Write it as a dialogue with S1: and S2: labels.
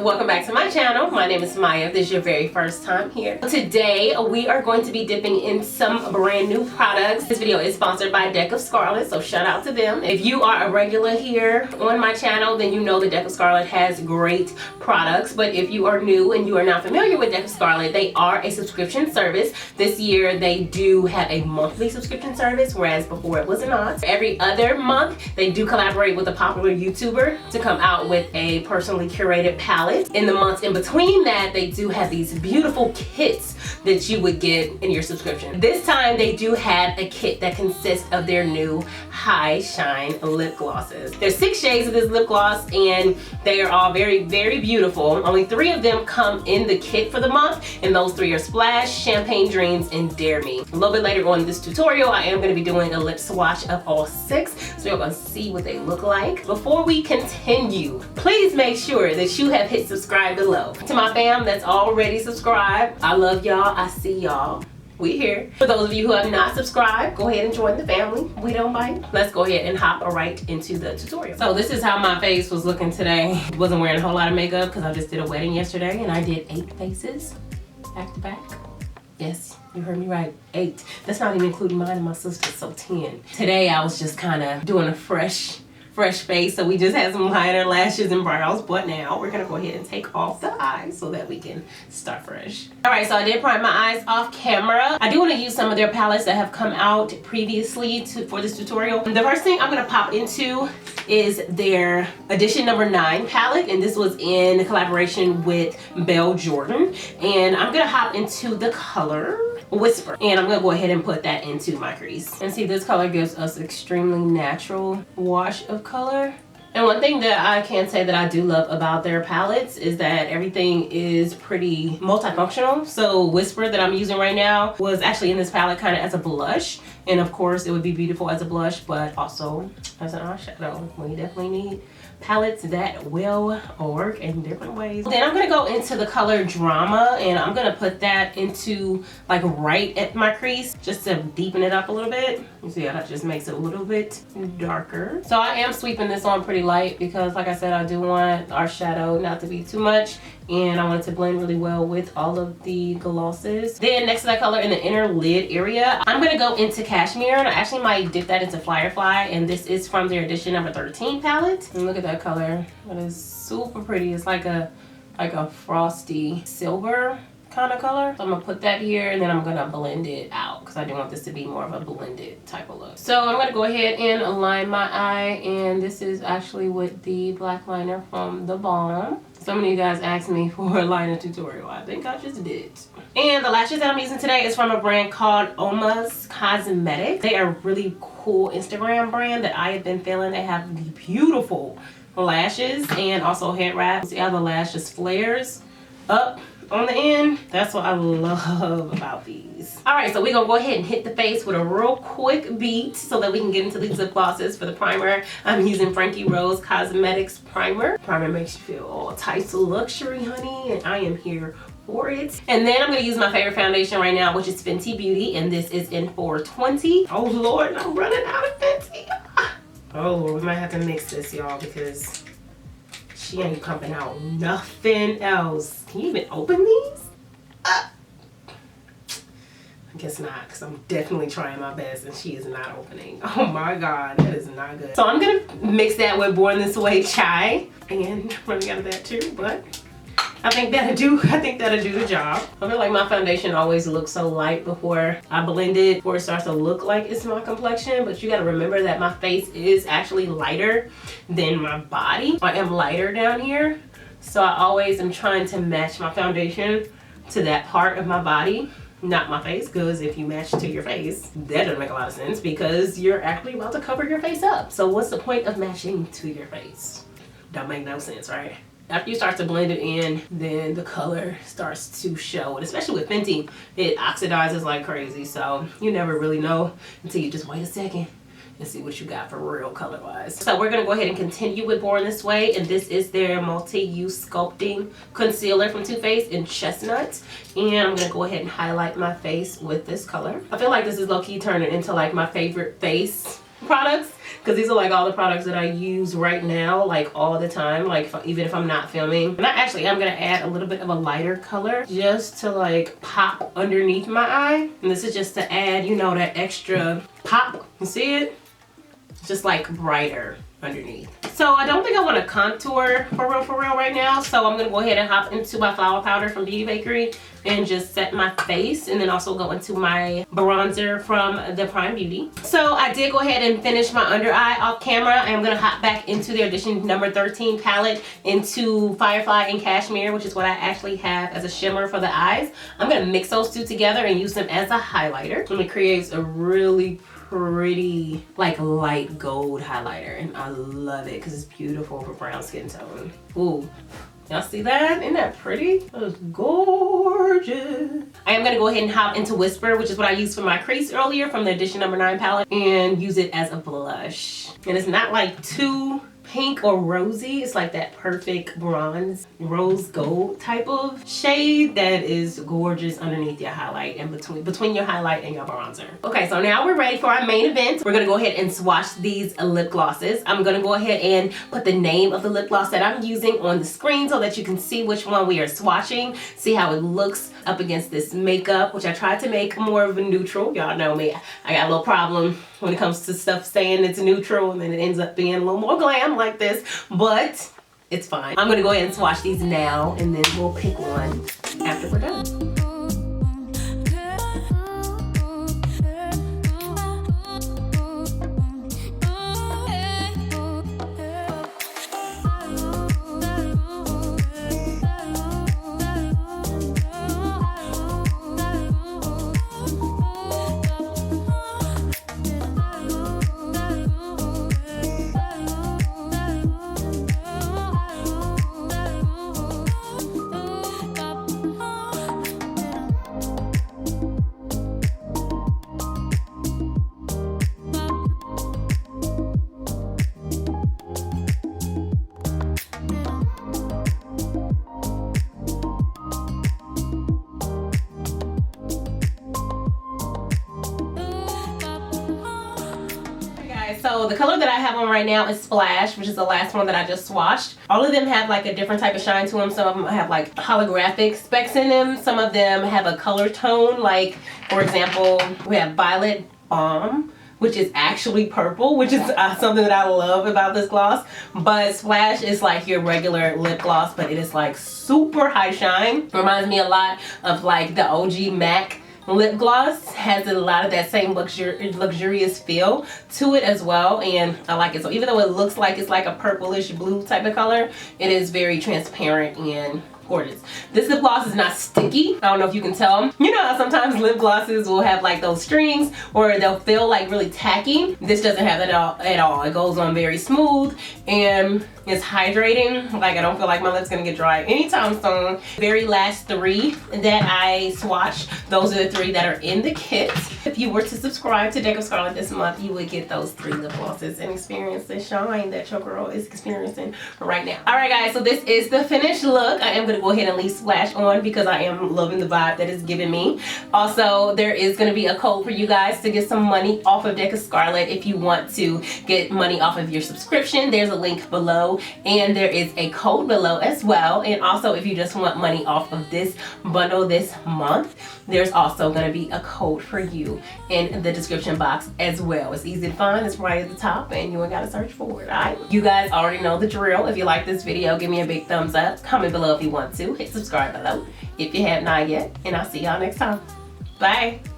S1: welcome back to my channel. My name is Maya. If this is your very first time here. Today we are going to be dipping in some brand new products. This video is sponsored by Deck of Scarlet, so shout out to them. If you are a regular here on my channel, then you know the Deck of Scarlet has great products. But if you are new and you are not familiar with Deck of Scarlet, they are a subscription service. This year they do have a monthly subscription service, whereas before it was not. Every other month they do collaborate with a popular YouTuber to come out with a personally curated palette. In the months in between that, they do have these beautiful kits that you would get in your subscription. This time they do have a kit that consists of their new High Shine lip glosses. There's 6 shades of this lip gloss and they are all very, very beautiful. Only 3 of them come in the kit for the month, and those 3 are Splash, Champagne Dreams, and Dare Me. A little bit later on in this tutorial, I am going to be doing a lip swatch of all 6, so you're going to see what they look like. Before we continue, please make sure that you have hit subscribe below. To my fam that's already subscribed, I love y'all. I see y'all. We here. For those of you who have not subscribed, go ahead and join the family. We don't bite. Let's go ahead and hop right into the tutorial. So this is how my face was looking today. Wasn't wearing a whole lot of makeup because I just did a wedding yesterday and I did 8 faces back to back. Yes, you heard me right, 8. That's not even including mine and my sister's, so 10. Today I was just kind of doing a fresh face, so we just had some liner, lashes, and brows, but now we're gonna go ahead and take off the eyes so that we can start fresh. All right, so I did prime my eyes off camera. I do want to use some of their palettes that have come out previously for this tutorial. The first thing I'm gonna pop into is their edition number 9 palette, and this was in collaboration with Belle Jordan, and I'm gonna hop into the color Whisper, and I'm gonna go ahead and put that into my crease. And see, this color gives us extremely natural wash of color. And one thing that I can say that I do love about their palettes is that everything is pretty multifunctional. So Whisper that I'm using right now was actually in this palette kind of as a blush, and of course it would be beautiful as a blush, but also as an eyeshadow. We definitely need palettes that will work in different ways. Then I'm gonna go into the color Drama, and I'm gonna put that into like right at my crease just to deepen it up a little bit. You see how that just makes it a little bit darker. So I am sweeping this on pretty light because, like I said, I do want our shadow not to be too much, and I want it to blend really well with all of the glosses. Then next to that color in the inner lid area, I'm gonna go into Cashmere, and I actually might dip that into Firefly, and this is from their edition number 13 palette. And look at that color. That is super pretty. It's like a frosty silver kind of color. So I'm gonna put that here, and then I'm gonna blend it out because I do want this to be more of a blended type of look. So I'm gonna go ahead and align my eye, and this is actually with the black liner from The Balm. Some of you guys asked me for a liner tutorial. I think I just did. And the lashes that I'm using today is from a brand called Oma's Cosmetics. They are a really cool Instagram brand that I have been feeling. They have the beautiful lashes and also head wrap. See how the lash just flares up on the end? That's what I love about these. All right, so we're gonna go ahead and hit the face with a real quick beat so that we can get into these lip glosses. For the primer, I'm using Frankie Rose Cosmetics primer. Primer makes you feel all types of luxury, honey, and I am here for it. And then I'm gonna use my favorite foundation right now, which is Fenty Beauty, and this is in 420. Oh Lord, I'm running out of Fenty. Oh Lord, we might have to mix this, y'all, because she ain't pumping out nothing else. Can you even open these? I guess not, because I'm definitely trying my best and she is not opening. Oh my God, that is not good. So I'm gonna mix that with Born This Way Chai, and running out of that too, but I think that'll do the job. I feel like my foundation always looks so light before I blend it, before it starts to look like it's my complexion, but you gotta remember that my face is actually lighter than my body. I am lighter down here, so I always am trying to match my foundation to that part of my body, not my face, because if you match to your face, that doesn't make a lot of sense because you're actually about to cover your face up. So what's the point of matching to your face? Don't make no sense, right? After you start to blend it in, then the color starts to show. And especially with Fenty, it oxidizes like crazy. So you never really know until you just wait a second and see what you got for real color wise. So we're gonna go ahead and continue with Born This Way, and this is their multi-use sculpting concealer from Too Faced in Chestnut, and I'm gonna go ahead and highlight my face with this color. I feel like this is low-key turning into like my favorite face products, because these are like all the products that I use right now, like all the time, like even if I'm not filming. And I'm gonna add a little bit of a lighter color just to like pop underneath my eye. And this is just to add, you know, that extra pop. You see it? It's just like brighter underneath. So I don't think I want to contour for real right now. So I'm gonna go ahead and hop into my flower powder from Beauty Bakery and just set my face, and then also go into my bronzer from the Prime Beauty. So I did go ahead and finish my under eye off camera. I'm gonna hop back into the edition number 13 palette into Firefly and Cashmere, which is what I actually have as a shimmer for the eyes. I'm gonna mix those two together and use them as a highlighter. And it creates a really pretty like light gold highlighter, and I love it because it's beautiful for brown skin tone. Ooh, y'all see that? Isn't that pretty? That is gorgeous. I am gonna go ahead and hop into Whisper, which is what I used for my crease earlier from the edition number 9 palette, and use it as a blush. And it's not like too pink or rosy. It's like that perfect bronze rose gold type of shade that is gorgeous underneath your highlight and between your highlight and your bronzer. Okay, so now we're ready for our main event. We're gonna go ahead and swatch these lip glosses. I'm gonna go ahead and put the name of the lip gloss that I'm using on the screen so that you can see which one we are swatching, see how it looks up against this makeup, which I tried to make more of a neutral. Y'all know me, I got a little problem when it comes to stuff saying it's neutral and then it ends up being a little more glam like this, but it's fine. I'm gonna go ahead and swatch these now, and then we'll pick one after we're done. So the color that I have on right now is Splash, which is the last one that I just swatched. All of them have like a different type of shine to them. Some of them have like holographic specks in them. Some of them have a color tone, like for example, we have Violet Balm, which is actually purple, which is something that I love about this gloss. But Splash is like your regular lip gloss, but it is like super high shine. Reminds me a lot of like the OG MAC lip gloss. Has a lot of that same luxurious feel to it as well, and I like it. So even though it looks like it's like a purplish blue type of color, it is very transparent and gorgeous. This lip gloss is not sticky. I don't know if you can tell. You know how sometimes lip glosses will have like those strings or they'll feel like really tacky. This doesn't have that at all. It goes on very smooth and it's hydrating. Like I don't feel like my lips gonna get dry anytime soon. Very last 3 that I swatched, those are the 3 that are in the kit. If you were to subscribe to Deck of Scarlet this month, you would get those 3 lip glosses and experience the shine that your girl is experiencing right now. Alright guys, so this is the finished look. I am gonna go ahead and leave Splash on because I am loving the vibe that it's giving me. Also, there is gonna be a code for you guys to get some money off of Deck of Scarlet if you want to get money off of your subscription. There's a link below, and there is a code below as well. And also, if you just want money off of this bundle this month, there's also going to be a code for you in the description box as well. It's easy to find. It's right at the top, and you ain't got to search for it. Alright, you guys already know the drill. If you like this video, give me a big thumbs up. Comment below if you want to. Hit subscribe below if you have not yet, and I'll see y'all next time. Bye.